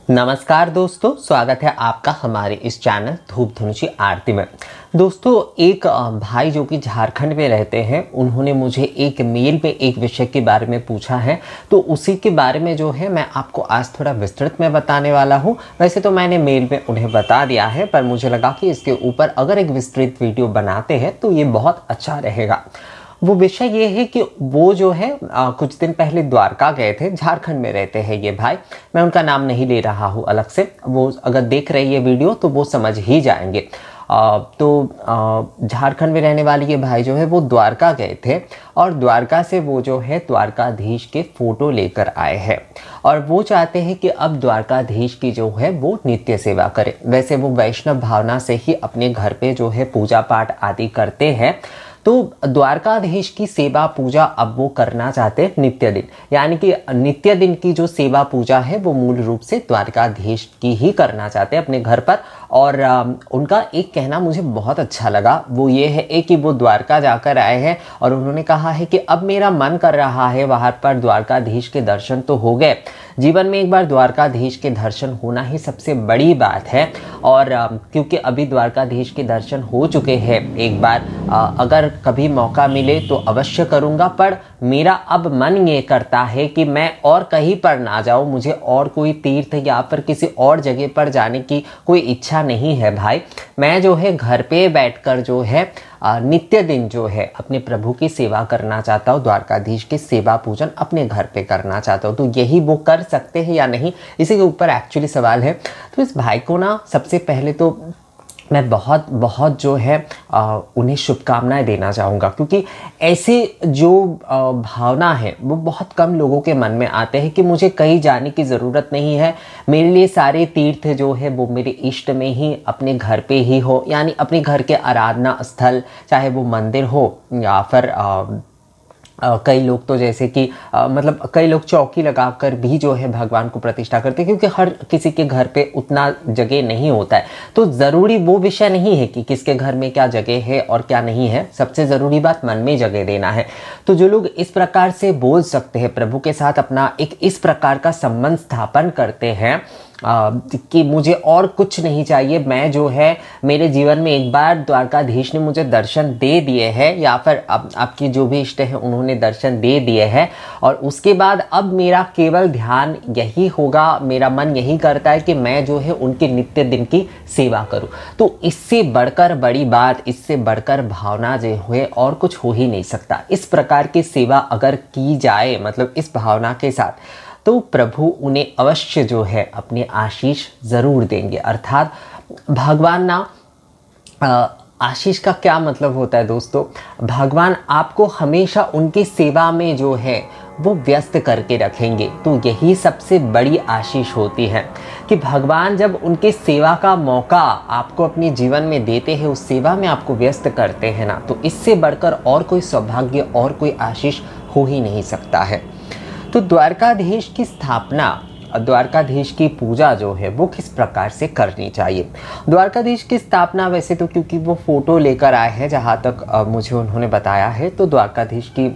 नमस्कार दोस्तों, स्वागत है आपका हमारे इस चैनल धूप धनुषी आरती में। दोस्तों, एक भाई जो कि झारखंड में रहते हैं, उन्होंने मुझे एक मेल पे एक विषय के बारे में पूछा है, तो उसी के बारे में जो है मैं आपको आज थोड़ा विस्तृत में बताने वाला हूँ। वैसे तो मैंने मेल में उन्हें बता दिया है, पर मुझे लगा कि इसके ऊपर अगर एक विस्तृत वीडियो बनाते हैं तो ये बहुत अच्छा रहेगा। वो विषय ये है कि वो जो है कुछ दिन पहले द्वारका गए थे। झारखंड में रहते हैं ये भाई, मैं उनका नाम नहीं ले रहा हूँ अलग से, वो अगर देख रही है वीडियो तो वो समझ ही जाएंगे। झारखंड में रहने वाले ये भाई जो है वो द्वारका गए थे और द्वारका से वो जो है द्वारकाधीश के फोटो लेकर आए हैं और वो चाहते हैं कि अब द्वारकाधीश की जो है वो नित्य सेवा करें। वैसे वो वैष्णव भावना से ही अपने घर पे जो है पूजा पाठ आदि करते हैं, तो द्वारकाधीश की सेवा पूजा अब वो करना चाहते हैं नित्य दिन, यानी कि नित्य दिन की जो सेवा पूजा है वो मूल रूप से द्वारकाधीश की ही करना चाहते हैं अपने घर पर। और उनका एक कहना मुझे बहुत अच्छा लगा, वो ये है कि वो द्वारका जाकर आए हैं और उन्होंने कहा है कि अब मेरा मन कर रहा है वहाँ पर द्वारकाधीश के दर्शन तो हो गए, जीवन में एक बार द्वारकाधीश के दर्शन होना ही सबसे बड़ी बात है। और क्योंकि अभी द्वारकाधीश के दर्शन हो चुके हैं एक बार, अगर कभी मौका मिले तो अवश्य करूँगा, पर मेरा अब मन ये करता है कि मैं और कहीं पर ना जाऊँ, मुझे और कोई तीर्थ या फिर किसी और जगह पर जाने की कोई इच्छा नहीं है भाई। मैं जो है घर पे बैठकर जो है नित्य दिन जो है अपने प्रभु की सेवा करना चाहता हूँ, द्वारकाधीश की सेवा पूजन अपने घर पे करना चाहता हूँ। तो यही वो कर सकते हैं या नहीं, इसी के ऊपर एक्चुअली सवाल है। तो इस भाई को ना सबसे पहले तो मैं बहुत बहुत जो है उन्हें शुभकामनाएं देना चाहूँगा, क्योंकि ऐसे जो भावना है वो बहुत कम लोगों के मन में आते हैं कि मुझे कहीं जाने की ज़रूरत नहीं है, मेरे लिए सारे तीर्थ जो है वो मेरे इष्ट में ही अपने घर पे ही हो, यानी अपने घर के आराधना स्थल, चाहे वो मंदिर हो या फिर कई लोग तो जैसे कि मतलब कई लोग चौकी लगाकर भी जो है भगवान को प्रतिष्ठा करते हैं, क्योंकि हर किसी के घर पे उतना जगह नहीं होता है। तो ज़रूरी वो विषय नहीं है कि किसके घर में क्या जगह है और क्या नहीं है, सबसे ज़रूरी बात मन में जगह देना है। तो जो लोग इस प्रकार से बोल सकते हैं, प्रभु के साथ अपना एक इस प्रकार का संबंध स्थापन करते हैं कि मुझे और कुछ नहीं चाहिए, मैं जो है मेरे जीवन में एक बार द्वारकाधीश ने मुझे दर्शन दे दिए हैं या फिर आपकी जो भी इष्ट है उन्होंने दर्शन दे दिए हैं और उसके बाद अब मेरा केवल ध्यान यही होगा, मेरा मन यही करता है कि मैं जो है उनके नित्य दिन की सेवा करूं। तो इससे बढ़कर बड़ी बात, इससे बढ़कर भावना जो है और कुछ हो ही नहीं सकता। इस प्रकार की सेवा अगर की जाए, मतलब इस भावना के साथ, तो प्रभु उन्हें अवश्य जो है अपने आशीष ज़रूर देंगे। अर्थात भगवान ना, आशीष का क्या मतलब होता है दोस्तों, भगवान आपको हमेशा उनकी सेवा में जो है वो व्यस्त करके रखेंगे। तो यही सबसे बड़ी आशीष होती है कि भगवान जब उनके सेवा का मौका आपको अपने जीवन में देते हैं, उस सेवा में आपको व्यस्त करते हैं ना, तो इससे बढ़कर और कोई सौभाग्य और कोई आशीष हो ही नहीं सकता है। तो द्वारकाधीश की स्थापना, द्वारकाधीश की पूजा जो है वो किस प्रकार से करनी चाहिए। द्वारकाधीश की स्थापना वैसे तो क्योंकि वो फ़ोटो लेकर आए हैं, जहाँ तक मुझे उन्होंने बताया है, तो द्वारकाधीश की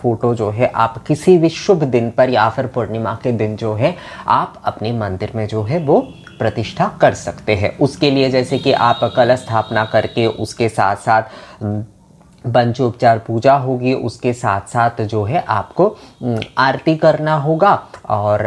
फ़ोटो जो है आप किसी भी शुभ दिन पर या फिर पूर्णिमा के दिन जो है आप अपने मंदिर में जो है वो प्रतिष्ठा कर सकते हैं। उसके लिए जैसे कि आप कलश स्थापना करके उसके साथ साथ पंचोपचार पूजा होगी, उसके साथ साथ जो है आपको आरती करना होगा और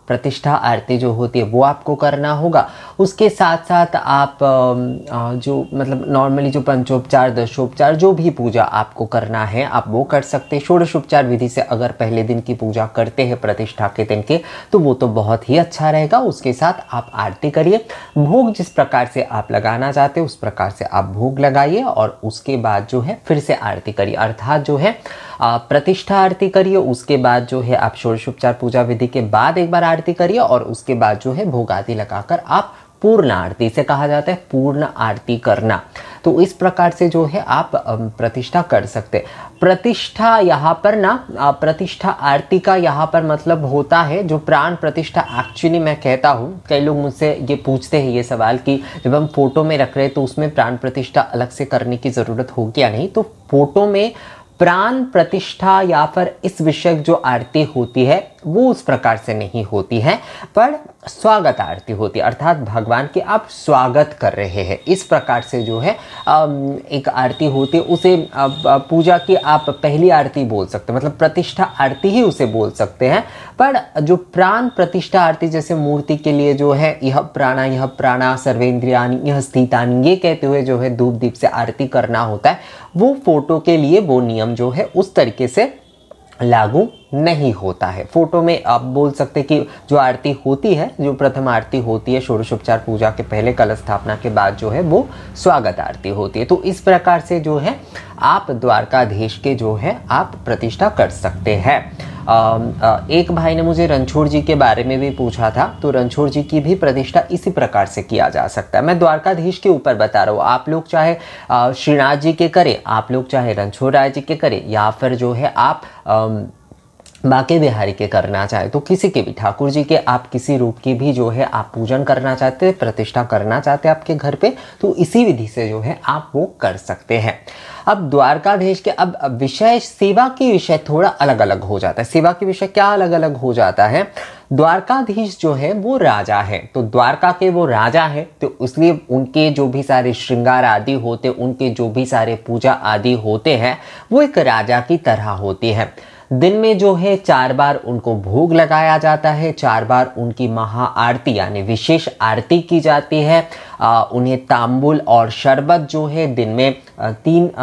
प्रतिष्ठा आरती जो होती है वो आपको करना होगा। उसके साथ साथ आप जो मतलब नॉर्मली जो पंचोपचार, दशोपचार, जो भी पूजा आपको करना है आप वो कर सकते हैं। षोडशोपचार विधि से अगर पहले दिन की पूजा करते हैं प्रतिष्ठा के दिन के, तो वो तो बहुत ही अच्छा रहेगा। उसके साथ आप आरती करिए, भोग जिस प्रकार से आप लगाना चाहते हैं उस प्रकार से आप भोग लगाइए और उसके बाद जो है फिर से आरती करिए, अर्थात जो है प्रतिष्ठा आरती करिए। उसके बाद जो है आप षोडशोपचार पूजा विधि के बाद एक बार आरती करिए और उसके बाद जो है भोग आदि लगाकर आप पूर्ण आरती, से कहा जाता है पूर्ण आरती करना। तो इस प्रकार से जो है आप प्रतिष्ठा कर सकते हैं। प्रतिष्ठा यहाँ पर ना, प्रतिष्ठा आरती का यहाँ पर मतलब होता है जो प्राण प्रतिष्ठा। एक्चुअली मैं कहता हूँ, कई लोग मुझसे ये पूछते हैं ये सवाल कि जब हम फोटो में रख रहे हैं तो उसमें प्राण प्रतिष्ठा अलग से करने की ज़रूरत होगी या नहीं। तो फोटो में प्राण प्रतिष्ठा या फिर इस विषय जो आरती होती है वो उस प्रकार से नहीं होती है, पर स्वागत आरती होती है, अर्थात भगवान के आप स्वागत कर रहे हैं, इस प्रकार से जो है एक आरती होती है। उसे पूजा की आप पहली आरती बोल सकते हैं, मतलब प्रतिष्ठा आरती ही उसे बोल सकते हैं। पर जो प्राण प्रतिष्ठा आरती, जैसे मूर्ति के लिए जो है यह प्राणा सर्वेंद्रियानि यह स्थितानि, ये कहते हुए जो है धूप दीप से आरती करना होता है, वो फोटो के लिए वो नियम जो है उस तरीके से लागू नहीं होता है। फोटो में आप बोल सकते कि जो आरती होती है, जो प्रथम आरती होती है षोडशोपचार पूजा के पहले कलश स्थापना के बाद जो है वो स्वागत आरती होती है। तो इस प्रकार से जो है आप द्वारकाधीश के जो है आप प्रतिष्ठा कर सकते हैं। एक भाई ने मुझे रणछोड़ जी के बारे में भी पूछा था, तो रणछोड़ जी की भी प्रतिष्ठा इसी प्रकार से किया जा सकता है। मैं द्वारकाधीश के ऊपर बता रहा हूँ, आप लोग चाहे श्रीनाथ जी के करें, आप लोग चाहे रणछोड़ राय जी के करें, या फिर जो है आप बांके बिहारी के करना चाहे, तो किसी के भी ठाकुर जी के आप किसी रूप की भी जो है आप पूजन करना चाहते हैं, प्रतिष्ठा करना चाहते हैं आपके घर पे, तो इसी विधि से जो है आप वो कर सकते हैं। अब द्वारकाधीश के अब विषय, सेवा की विषय थोड़ा अलग अलग हो जाता है। सेवा के विषय क्या अलग अलग हो जाता है? द्वारकाधीश जो है वो राजा है, तो द्वारका के वो राजा है, तो इसलिए उनके जो भी सारे श्रृंगार आदि होते, उनके जो भी सारे पूजा आदि होते हैं, वो एक राजा की तरह होती है। दिन में जो है 4 बार उनको भोग लगाया जाता है, 4 बार उनकी महा आरती यानी विशेष आरती की जाती है। उन्हें तांबुल और शरबत जो है दिन में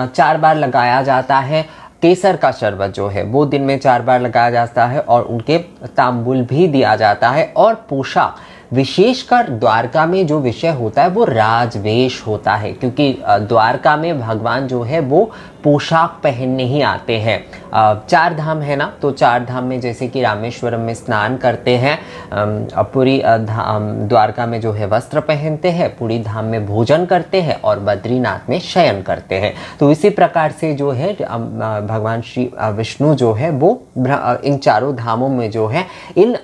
4 बार लगाया जाता है। केसर का शरबत जो है वो दिन में 4 बार लगाया जाता है, और उनके तांबुल भी दिया जाता है। और पोशाक, विशेषकर द्वारका में जो विषय होता है वो राजवेश होता है, क्योंकि द्वारका में भगवान जो है वो पोशाक पहनने ही आते हैं। 4 धाम है ना, तो 4 धाम में जैसे कि रामेश्वरम में स्नान करते हैं, पुरी द्वारका में जो है वस्त्र पहनते हैं, पुरी धाम में भोजन करते हैं, और बद्रीनाथ में शयन करते हैं। तो इसी प्रकार से जो है भगवान श्री विष्णु जो है वो इन चारों धामों में जो है इन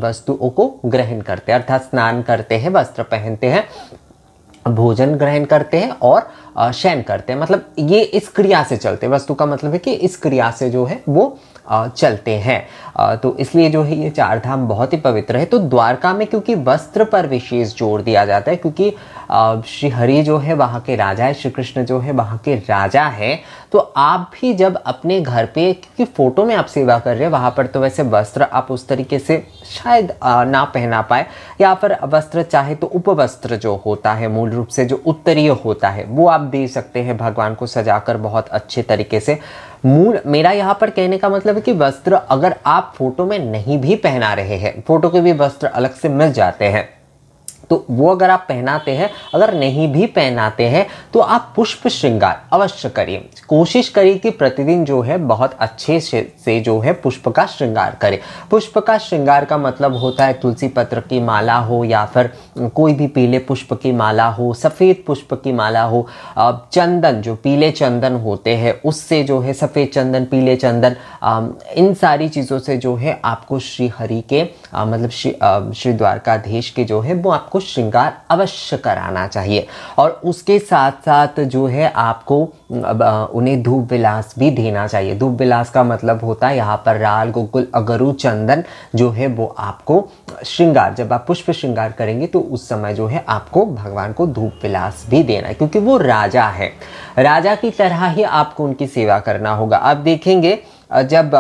वस्तुओं को ग्रहण करते हैं, अर्थात स्नान करते हैं, वस्त्र पहनते हैं, भोजन ग्रहण करते हैं और शयन करते हैं। मतलब ये इस क्रिया से चलते हैं, वस्तु का मतलब है कि इस क्रिया से जो है वो चलते हैं। तो इसलिए जो है ये 4 धाम बहुत ही पवित्र है। तो द्वारका में क्योंकि वस्त्र पर विशेष जोर दिया जाता है, क्योंकि श्री हरि जो है वहाँ के राजा है, श्री कृष्ण जो है वहाँ के राजा है, तो आप भी जब अपने घर पे, क्योंकि फोटो में आप सेवा कर रहे हैं, वहाँ पर तो वैसे वस्त्र आप उस तरीके से शायद ना पहना पाए, या फिर वस्त्र चाहे तो उपवस्त्र जो होता है मूल रूप से जो उत्तरीय होता है वो आप दे सकते हैं भगवान को सजाकर बहुत अच्छे तरीके से। मेरा यहाँ पर कहने का मतलब है कि वस्त्र अगर आप फोटो में नहीं भी पहना रहे हैं, फोटो के भी वस्त्र अलग से मिल जाते हैं, तो वो अगर आप पहनाते हैं, अगर नहीं भी पहनाते हैं तो आप पुष्प श्रृंगार अवश्य करिए। कोशिश करिए कि प्रतिदिन जो है बहुत अच्छे से जो है पुष्प का श्रृंगार करें। पुष्प का श्रृंगार का मतलब होता है तुलसी पत्र की माला हो, या फिर कोई भी पीले पुष्प की माला हो, सफ़ेद पुष्प की माला हो, चंदन जो पीले चंदन होते हैं उससे जो है, सफ़ेद चंदन, पीले चंदन, इन सारी चीज़ों से जो है आपको श्री हरि के मतलब श्री द्वारकाधीश के जो है वो आपको श्रृंगार अवश्य कराना चाहिए। और उसके साथ साथ जो है आपको उन्हें धूप विलास भी देना चाहिए। धूप विलास का मतलब होता है यहाँ पर राल, गुग्गुल, अगरू, चंदन जो है वो आपको श्रृंगार, जब आप पुष्प श्रृंगार करेंगे तो उस समय जो है आपको भगवान को धूप विलास भी देना है, क्योंकि वो राजा है, राजा की तरह ही आपको उनकी सेवा करना होगा। आप देखेंगे जब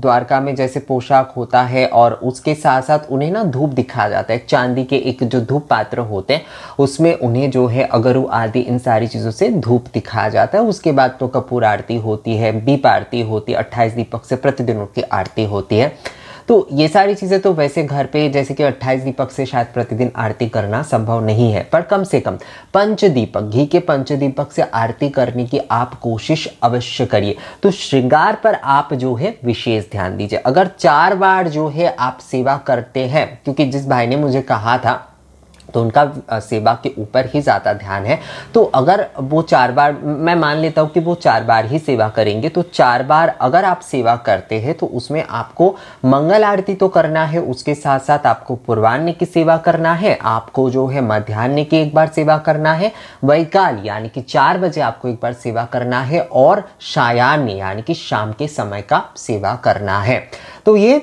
द्वारका में जैसे पोशाक होता है और उसके साथ साथ उन्हें ना धूप दिखाया जाता है, चांदी के एक जो धूप पात्र होते हैं उसमें उन्हें जो है अगरू आदि इन सारी चीज़ों से धूप दिखाया जाता है। उसके बाद तो कपूर आरती होती है, दीप आरती होती है, 28 दीपक से प्रतिदिन उनकी आरती होती है। तो ये सारी चीज़ें तो वैसे घर पे जैसे कि 28 दीपक से शायद प्रतिदिन आरती करना संभव नहीं है, पर कम से कम पंच दीपक, घी के पंच दीपक से आरती करने की आप कोशिश अवश्य करिए। तो श्रृंगार पर आप जो है विशेष ध्यान दीजिए। अगर 4 बार जो है आप सेवा करते हैं, क्योंकि जिस भाई ने मुझे कहा था तो उनका सेवा के ऊपर ही ज़्यादा ध्यान है, तो अगर वो 4 बार, मैं मान लेता हूँ कि वो 4 बार ही सेवा करेंगे, तो 4 बार अगर आप सेवा करते हैं तो उसमें आपको मंगल आरती तो करना है, उसके साथ साथ आपको पूर्वाह्न की सेवा करना है, आपको जो है मध्याह्न की एक बार सेवा करना है, वैकाल यानी कि 4 बजे आपको एक बार सेवा करना है, और सायाह्न यानी कि शाम के समय का सेवा करना है। तो ये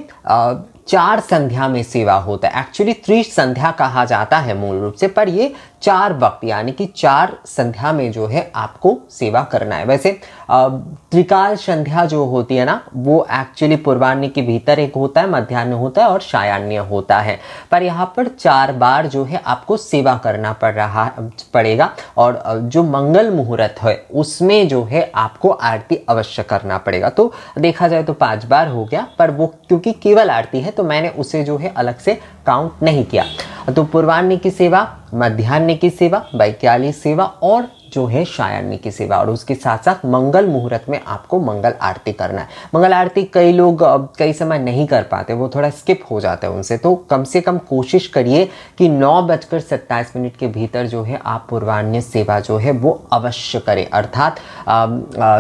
4 संध्या में सेवा होता है। एक्चुअली त्रिसंध्या कहा जाता है मूल रूप से, पर ये 4 वक्त यानी कि 4 संध्या में जो है आपको सेवा करना है। वैसे त्रिकाल संध्या जो होती है ना, वो एक्चुअली पूर्वाह्न के भीतर एक होता है, मध्याह्न होता है और सायाह्न होता है, पर यहाँ पर 4 बार जो है आपको सेवा करना पड़ेगा। और जो मंगल मुहूर्त है उसमें जो है आपको आरती अवश्य करना पड़ेगा। तो देखा जाए तो 5 बार हो गया, पर वो क्योंकि केवल आरती है तो मैंने उसे जो है अलग से काउंट नहीं किया। तो पूर्वाह्न की सेवा, मध्याह्न की सेवा, वैकाली सेवा और जो है सायाह्न की सेवा, और उसके साथ साथ मंगल मुहूर्त में आपको मंगल आरती करना है। मंगल आरती कई लोग कई समय नहीं कर पाते, वो थोड़ा स्किप हो जाता है उनसे, तो कम से कम कोशिश करिए कि 9:27 के भीतर जो है आप पूर्वाह्न सेवा जो है वो अवश्य करें। अर्थात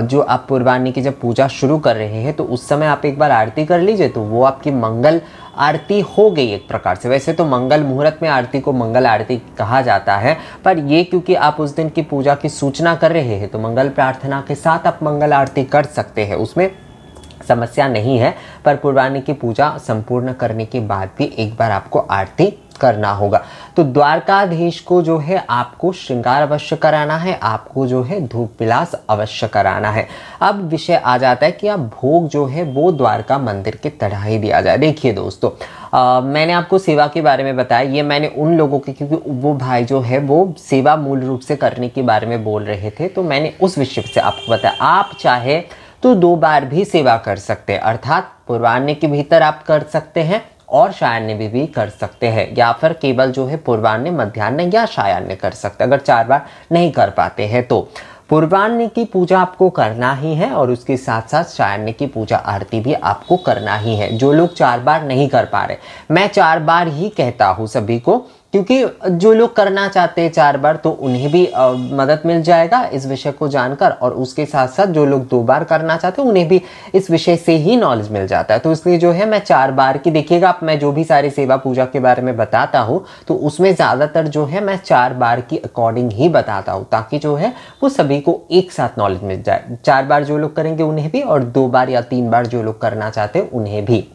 जो आप पूर्वाह्न की जब पूजा शुरू कर रहे हैं तो उस समय आप एक बार आरती कर लीजिए, तो वो आपकी मंगल आरती हो गई एक प्रकार से। वैसे तो मंगल मुहूर्त में आरती को मंगल आरती कहा जाता है, पर ये क्योंकि आप उस दिन की पूजा की सूचना कर रहे हैं तो मंगल प्रार्थना के साथ आप मंगल आरती कर सकते हैं, उसमें समस्या नहीं है। पर पूर्वाह्न की पूजा संपूर्ण करने के बाद भी एक बार आपको आरती करना होगा। तो द्वारकाधीश को जो है आपको श्रृंगार अवश्य कराना है, आपको जो है धूप विलास अवश्य कराना है। अब विषय आ जाता है कि अब भोग जो है वो द्वारका मंदिर के तरह ही दिया जाए। देखिए दोस्तों, मैंने आपको सेवा के बारे में बताया, ये मैंने उन लोगों के, क्योंकि वो भाई जो है वो सेवा मूल रूप से करने के बारे में बोल रहे थे, तो मैंने उस विषय से आपको बताया। आप चाहे तो 2 बार भी सेवा कर सकते हैं, अर्थात पूर्वाह्न के भीतर आप कर सकते हैं और सायाह्न भी कर सकते हैं, या फिर केवल जो है पूर्वाह्न, मध्याह्न या सायाह्न कर सकते हैं। अगर 4 बार नहीं कर पाते हैं तो पूर्वाह्न की पूजा आपको करना ही है और उसके साथ साथ सायाह्न की पूजा आरती भी आपको करना ही है। जो लोग 4 बार नहीं कर पा रहे, मैं 4 बार ही कहता हूँ सभी को, क्योंकि जो लोग करना चाहते हैं 4 बार तो उन्हें भी मदद मिल जाएगा इस विषय को जानकर, और उसके साथ साथ जो लोग 2 बार करना चाहते हैं उन्हें भी इस विषय से ही नॉलेज मिल जाता है। तो इसलिए जो है मैं 4 बार की, देखिएगा आप, मैं जो भी सारी सेवा पूजा के बारे में बताता हूँ तो उसमें ज़्यादातर जो है मैं 4 बार की अकॉर्डिंग ही बताता हूँ, ताकि जो है वो सभी को एक साथ नॉलेज मिल जाए। 4 बार जो लोग करेंगे उन्हें भी, और 2 बार या 3 बार जो लोग करना चाहते हैं उन्हें भी।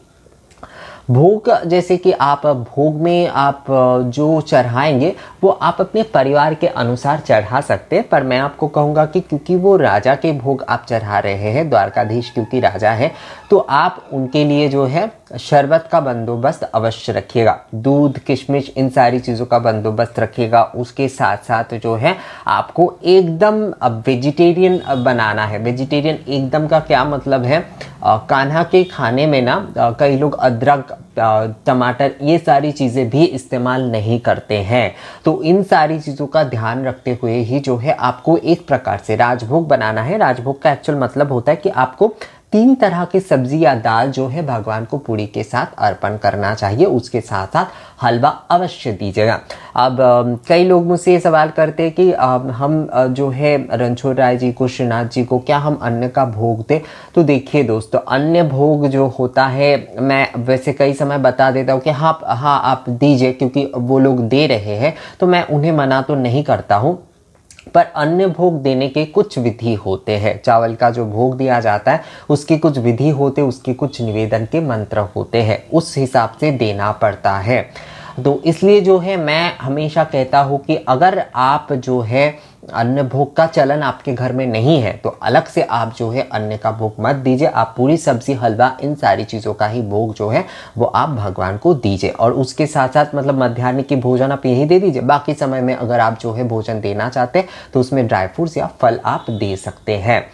भोग, जैसे कि आप भोग में आप जो चढ़ाएंगे वो आप अपने परिवार के अनुसार चढ़ा सकते हैं, पर मैं आपको कहूँगा कि क्योंकि वो राजा के भोग आप चढ़ा रहे हैं, द्वारकाधीश क्योंकि राजा है, तो आप उनके लिए जो है शरबत का बंदोबस्त अवश्य रखिएगा, दूध, किशमिश, इन सारी चीज़ों का बंदोबस्त रखिएगा। उसके साथ साथ जो है आपको एकदम वेजिटेरियन बनाना है। वेजिटेरियन एकदम का क्या मतलब है, कान्हा के खाने में ना कई लोग अदरक, टमाटर, ये सारी चीज़ें भी इस्तेमाल नहीं करते हैं, तो इन सारी चीज़ों का ध्यान रखते हुए ही जो है आपको एक प्रकार से राजभोग बनाना है। राजभोग का एक्चुअल मतलब होता है कि आपको 3 तरह की सब्जी या दाल जो है भगवान को पूरी के साथ अर्पण करना चाहिए, उसके साथ साथ हलवा अवश्य दीजिएगा। अब कई लोग मुझसे ये सवाल करते हैं कि हम जो है रणछोड़ राय जी को, श्रीनाथ जी को, क्या हम अन्न का भोग दें? तो देखिए दोस्तों, अन्य भोग जो होता है मैं वैसे कई समय बता देता हूँ कि हाँ आप दीजिए, क्योंकि वो लोग दे रहे हैं तो मैं उन्हें मना तो नहीं करता हूँ, पर अन्य भोग देने के कुछ विधि होते हैं। चावल का जो भोग दिया जाता है उसकी कुछ विधि होते, उसके कुछ निवेदन के मंत्र होते हैं, उस हिसाब से देना पड़ता है। तो इसलिए जो है मैं हमेशा कहता हूँ कि अगर आप जो है अन्न भोग का चलन आपके घर में नहीं है तो अलग से आप जो है अन्न का भोग मत दीजिए, आप पूरी सब्जी, हलवा, इन सारी चीज़ों का ही भोग जो है वो आप भगवान को दीजिए। और उसके साथ साथ मतलब मध्याह्न की भोजन आप यही दे दीजिए, बाकी समय में अगर आप जो है भोजन देना चाहते हैं तो उसमें ड्राई फ्रूट्स या फल आप दे सकते हैं।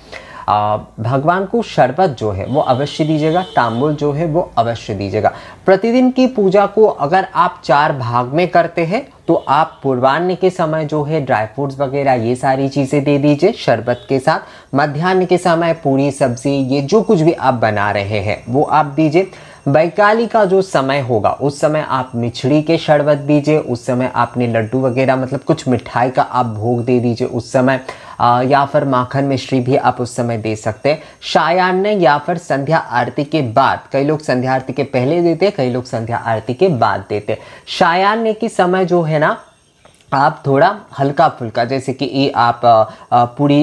भगवान को शरबत जो है वो अवश्य दीजिएगा, तांबुल जो है वो अवश्य दीजिएगा। प्रतिदिन की पूजा को अगर आप 4 भाग में करते हैं तो आप पूर्वाह्न के समय जो है ड्राई फ्रूट्स वगैरह ये सारी चीज़ें दे दीजिए शरबत के साथ। मध्याह्न के समय पूरी सब्जी, ये जो कुछ भी आप बना रहे हैं वो आप दीजिए। वैकाली का जो समय होगा उस समय आप मिछड़ी के शरबत दीजिए, उस समय आपने लड्डू वगैरह मतलब कुछ मिठाई का आप भोग दे दीजिए उस समय, या फिर माखन मिश्री भी आप उस समय दे सकते हैं। सायाह्न या फिर संध्या आरती के बाद, कई लोग संध्या आरती के पहले देते हैं, कई लोग संध्या आरती के बाद देते हैं। सायाह्न के समय जो है ना आप थोड़ा हल्का फुल्का, जैसे कि ये आप पूड़ी,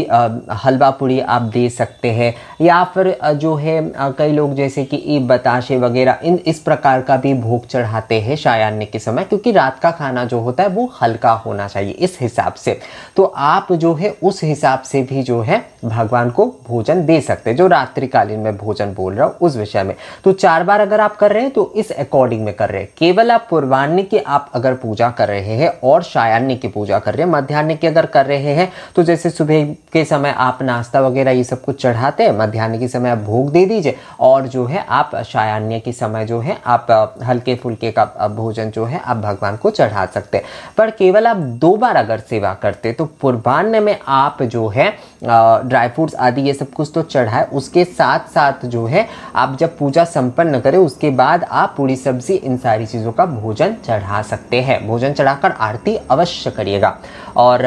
हलवा पूड़ी आप दे सकते हैं, या फिर जो है कई लोग जैसे कि ये बताशे वगैरह इस प्रकार का भी भोग चढ़ाते हैं सायान्य के समय, क्योंकि रात का खाना जो होता है वो हल्का होना चाहिए इस हिसाब से। तो आप जो है उस हिसाब से भी जो है भगवान को भोजन दे सकते हैं, जो रात्रिकालीन में भोजन बोल रहा हूँ उस विषय में। तो 4 बार अगर आप कर रहे हैं तो इस अकॉर्डिंग में कर रहे हैं। केवल आप पूर्वाह्न की आप अगर पूजा कर रहे हैं और सायान्य की पूजा कर रहे हैं, मध्याह्न की अगर कर रहे हैं तो जैसे सुबह के समय आप नाश्ता वगैरह ये सब कुछ चढ़ाते हैं, मध्याह्न के समय आप भोग दे दीजिए, और जो है आप सायान्य के समय जो है आप हल्के फुल्के का भोजन जो है आप भगवान को चढ़ा सकते हैं। पर केवल आप 2 बार अगर सेवा करते तो पूर्वाह्न में आप जो है ड्राई फ्रूट्स आदि ये सब कुछ तो चढ़ाए, उसके साथ साथ जो है आप जब पूजा संपन्न करें उसके बाद आप पूरी सब्जी इन सारी चीज़ों का भोजन चढ़ा सकते हैं। भोजन चढ़ाकर आरती अवश्य करिएगा। और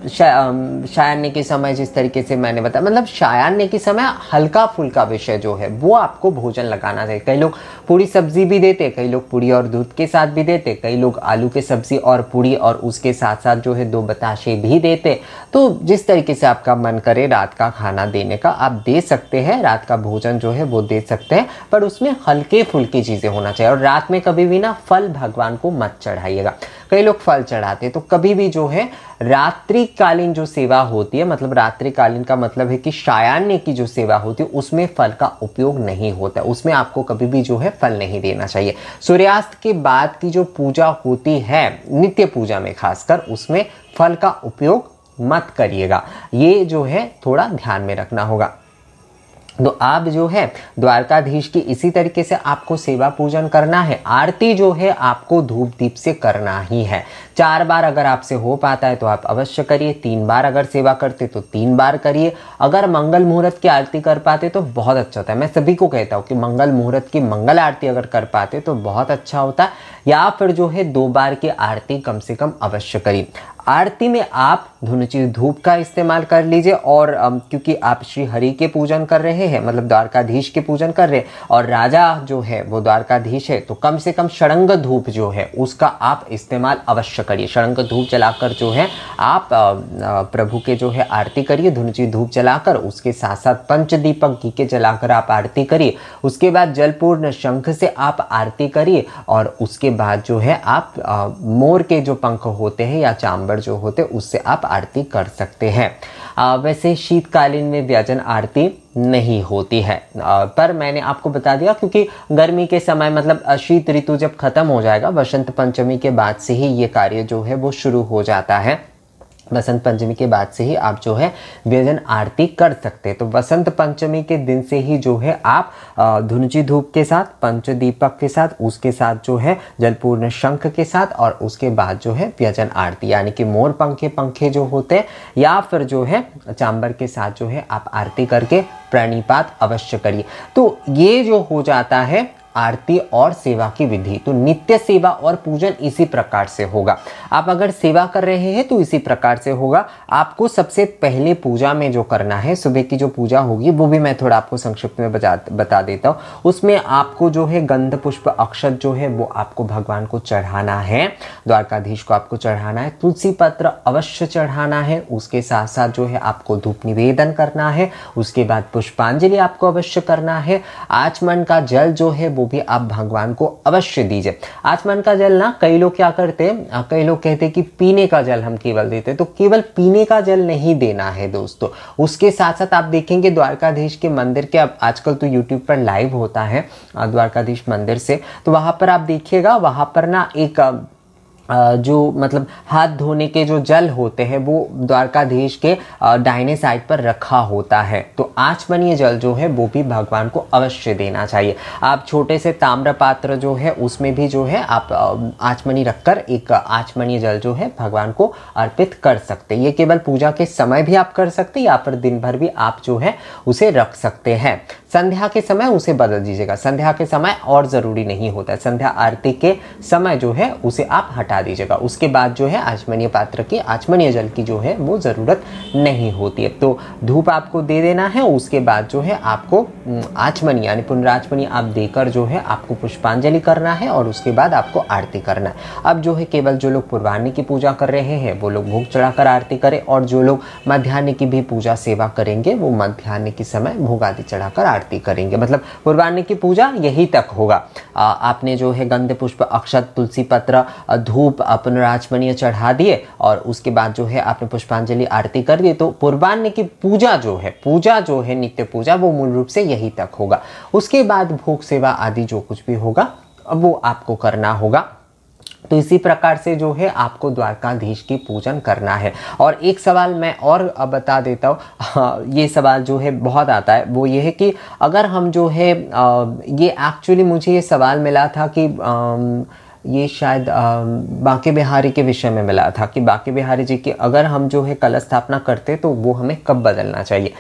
सायान्य के समय जिस तरीके से मैंने बताया, मतलब सायान्य के समय हल्का फुल्का विषय जो है वो आपको भोजन लगाना चाहिए। कई लोग पूरी सब्जी भी देते, कई लोग पूरी और दूध के साथ भी देते, कई लोग आलू के सब्जी और पूरी और उसके साथ साथ जो है 2 बताशे भी देते। तो जिस तरीके से आपका मन करे रात का खाना देने का आप दे सकते हैं, रात का भोजन जो है वो दे सकते हैं, पर उसमें हल्के फुल्की चीज़ें होना चाहिए। और रात में कभी भी ना फल भगवान को मत चढ़ाइएगा। कई लोग फल चढ़ाते, तो कभी भी जो है रात्रिकालीन जो सेवा होती है, मतलब रात्रिकालीन का मतलब है कि सायान्य की जो सेवा होती है उसमें फल का उपयोग नहीं होता, उसमें आपको कभी भी जो है फल नहीं देना चाहिए। सूर्यास्त के बाद की जो पूजा होती है नित्य पूजा में खासकर, उसमें फल का उपयोग मत करिएगा, ये जो है थोड़ा ध्यान में रखना होगा। तो आप जो है द्वारकाधीश की इसी तरीके से आपको सेवा पूजन करना है। आरती जो है आपको धूप दीप से करना ही है। 4 बार अगर आपसे हो पाता है तो आप अवश्य करिए। 3 बार अगर सेवा करते तो 3 बार करिए। अगर मंगल मुहूर्त की आरती कर पाते तो बहुत अच्छा होता है। मैं सभी को कहता हूँ कि मंगल मुहूर्त की मंगल आरती अगर कर पाते तो बहुत अच्छा होता है। या फिर जो है 2 बार की आरती कम से कम अवश्य करिए। आरती में आप धुनुची धूप का इस्तेमाल कर लीजिए, और क्योंकि आप श्री हरि के पूजन कर रहे हैं, मतलब द्वारकाधीश के पूजन कर रहे हैं, और राजा जो है वो द्वारकाधीश है, तो कम से कम षडंग धूप जो है उसका आप इस्तेमाल अवश्य करिए। षडंग धूप जलाकर जो है आप प्रभु के जो है आरती करिए, धुनुची धूप जलाकर। उसके साथ साथ पंचदीपक घी के जलाकर आप आरती करिए। उसके बाद जलपूर्ण शंख से आप आरती करिए, और उसके बाद जो है आप मोर के जो पंख होते हैं या चांबर जो होते उससे आप आरती कर सकते हैं। वैसे शीतकालीन में व्यंजन आरती नहीं होती है, पर मैंने आपको बता दिया क्योंकि गर्मी के समय, मतलब शीत ऋतु जब खत्म हो जाएगा, वसंत पंचमी के बाद से ही ये कार्य जो है वो शुरू हो जाता है। वसंत पंचमी के बाद से ही आप जो है व्यंजन आरती कर सकते हैं। तो वसंत पंचमी के दिन से ही जो है आप धुनुची धूप के साथ, पंचदीपक के साथ, उसके साथ जो है जलपूर्ण शंख के साथ, और उसके बाद जो है व्यंजन आरती यानी कि मोर पंखे जो होते हैं या फिर जो है चांबर के साथ जो है आप आरती करके प्रणिपात अवश्य करिए। तो ये जो हो जाता है आरती और सेवा की विधि। तो नित्य सेवा और पूजन इसी प्रकार से होगा। आप अगर सेवा कर रहे हैं तो इसी प्रकार से होगा। आपको सबसे पहले पूजा में जो करना है, सुबह की जो पूजा होगी वो भी मैं थोड़ा आपको संक्षिप्त में बता देता हूँ। उसमें आपको जो है गंध पुष्प अक्षत जो है वो आपको भगवान को चढ़ाना है, द्वारकाधीश को आपको चढ़ाना है। तुलसी पत्र अवश्य चढ़ाना है। उसके साथ साथ जो है आपको धूप निवेदन करना है। उसके बाद पुष्पांजलि आपको अवश्य करना है। आचमन का जल जो है वो भी आप भगवान को अवश्य दीजिए। आचमन का जल ना कई लोग क्या करते हैं, कई लोग कहते हैं कि पीने का जल हम केवल देते हैं, तो केवल पीने का जल नहीं देना है दोस्तों। उसके साथ साथ आप देखेंगे द्वारकाधीश के मंदिर के, अब आजकल तो यूट्यूब पर लाइव होता है द्वारकाधीश मंदिर से, तो वहां पर आप देखिएगा, वहां पर ना एक जो मतलब हाथ धोने के जो जल होते हैं वो द्वारकाधीश के दाहिने साइड पर रखा होता है। तो आचमनीय जल जो है वो भी भगवान को अवश्य देना चाहिए। आप छोटे से ताम्र पात्र जो है उसमें भी जो है आप आचमनी रखकर एक आचमनीय जल जो है भगवान को अर्पित कर सकते हैं। ये केवल पूजा के समय भी आप कर सकते हैं या फिर दिन भर भी आप जो है उसे रख सकते हैं। संध्या के समय उसे बदल दीजिएगा। संध्या के समय और ज़रूरी नहीं होता है, संध्या आरती के समय जो है उसे आप हटा दीजिएगा। उसके बाद जो है आचमनीय पात्र की आचमनीय जल की जो है वो ज़रूरत नहीं होती है। तो धूप आपको दे देना है, उसके बाद जो है आपको आचमनी यानी पुनराचमनी आप देकर जो है आपको पुष्पांजलि करना है और उसके बाद आपको आरती करना है। अब जो है केवल जो लोग पूर्वाह्न की पूजा कर रहे हैं वो लोग भोग चढ़ाकर आरती करें, और जो लोग मध्याह्न की भी पूजा सेवा करेंगे वो मध्याह्न के समय भोग आदि चढ़ाकर आरती करेंगे। मतलब पूर्वाह्न की पूजा यही तक होगा। आपने जो है गंध पुष्प अक्षत तुलसी पत्र धूप पुनराचमनीय चढ़ा दिए और उसके बाद जो है आपने पुष्पांजलि आरती कर दी, तो पूर्वाह्न की पूजा जो है नित्य पूजा वो मूल रूप से यही तक होगा। उसके बाद भोग सेवा आदि जो कुछ भी होगा वो आपको करना होगा। तो इसी प्रकार से जो है आपको द्वारकाधीश की पूजन करना है। और एक सवाल मैं और बता देता हूँ, ये सवाल जो है बहुत आता है, वो ये है कि अगर हम जो है ये एक्चुअली मुझे ये सवाल मिला था कि ये शायद बांके बिहारी के विषय में मिला था कि बांके बिहारी जी की अगर हम जो है कलश स्थापना करते तो वो हमें कब बदलना चाहिए।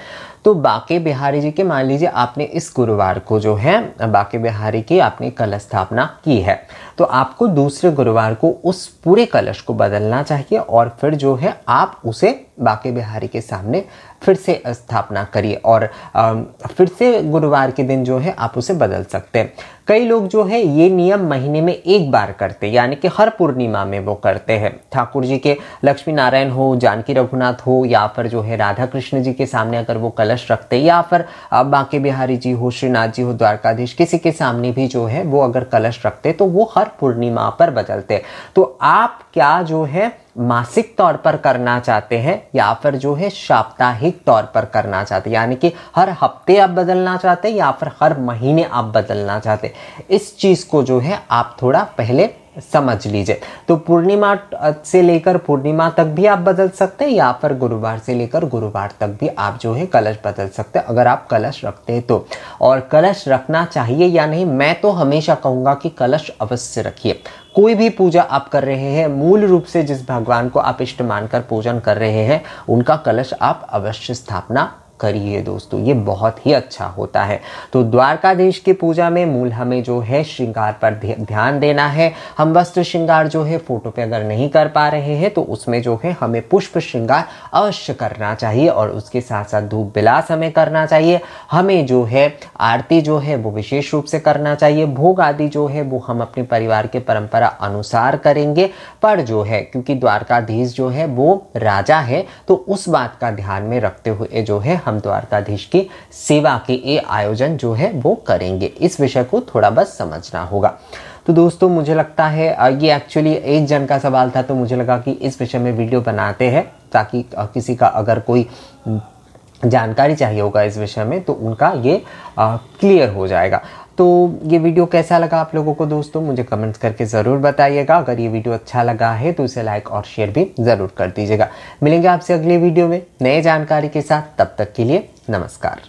तो बांके बिहारी जी के मान लीजिए आपने इस गुरुवार को जो है बांके बिहारी की आपने कलश स्थापना की है, तो आपको दूसरे गुरुवार को उस पूरे कलश को बदलना चाहिए और फिर जो है आप उसे बांके बिहारी के सामने फिर से स्थापना करिए और फिर से गुरुवार के दिन जो है आप उसे बदल सकते हैं। कई लोग जो है ये नियम महीने में एक बार करते हैं, यानी कि हर पूर्णिमा में वो करते हैं। ठाकुर जी के लक्ष्मी नारायण हो, जानकी रघुनाथ हो, या फिर जो है राधा कृष्ण जी के सामने अगर वो कलश रखते हैं, या फिर बांके बिहारी जी हो, श्रीनाथ जी हो, द्वारकाधीश किसी के सामने भी जो है वो अगर कलश रखते तो वो हर पूर्णिमा पर बदलते। तो आप क्या जो है मासिक तौर पर करना चाहते हैं या फिर जो है साप्ताहिक तौर पर करना चाहते हैं, यानी कि हर हफ्ते आप बदलना चाहते हैं या फिर हर महीने आप बदलना चाहते हैं, इस चीज को जो है आप थोड़ा पहले समझ लीजिए। तो पूर्णिमा से लेकर पूर्णिमा तक भी आप बदल सकते हैं या फिर गुरुवार से लेकर गुरुवार तक भी आप जो है कलश बदल सकते हैं अगर आप कलश रखते हैं तो। और कलश रखना चाहिए या नहीं, मैं तो हमेशा कहूँगा कि कलश अवश्य रखिए। कोई भी पूजा आप कर रहे हैं, मूल रूप से जिस भगवान को आप इष्ट मानकर पूजन कर रहे हैं उनका कलश आप अवश्य स्थापना करिए दोस्तों, ये बहुत ही अच्छा होता है। तो द्वारकाधीश की पूजा में मूल हमें जो है श्रृंगार पर ध्यान देना है। हम वस्त्र श्रृंगार जो है फोटो पे अगर नहीं कर पा रहे हैं तो उसमें जो है हमें पुष्प श्रृंगार अवश्य करना चाहिए और उसके साथ साथ धूप विलास हमें करना चाहिए। हमें जो है आरती जो है वो विशेष रूप से करना चाहिए। भोग आदि जो है वो हम अपने परिवार के परंपरा अनुसार करेंगे, पर जो है क्योंकि द्वारकाधीश जो है वो राजा है तो उस बात का ध्यान में रखते हुए जो है हम द्वारकाधीश की सेवा के ये आयोजन जो है वो करेंगे। इस विषय को थोड़ा बस समझना होगा। तो दोस्तों मुझे लगता है ये एक्चुअली एक जन का सवाल था, तो मुझे लगा कि इस विषय में वीडियो बनाते हैं ताकि किसी का अगर कोई जानकारी चाहिए होगा इस विषय में तो उनका ये क्लियर हो जाएगा। तो ये वीडियो कैसा लगा आप लोगों को दोस्तों, मुझे कमेंट्स करके ज़रूर बताइएगा। अगर ये वीडियो अच्छा लगा है तो इसे लाइक और शेयर भी ज़रूर कर दीजिएगा। मिलेंगे आपसे अगले वीडियो में नए जानकारी के साथ, तब तक के लिए नमस्कार।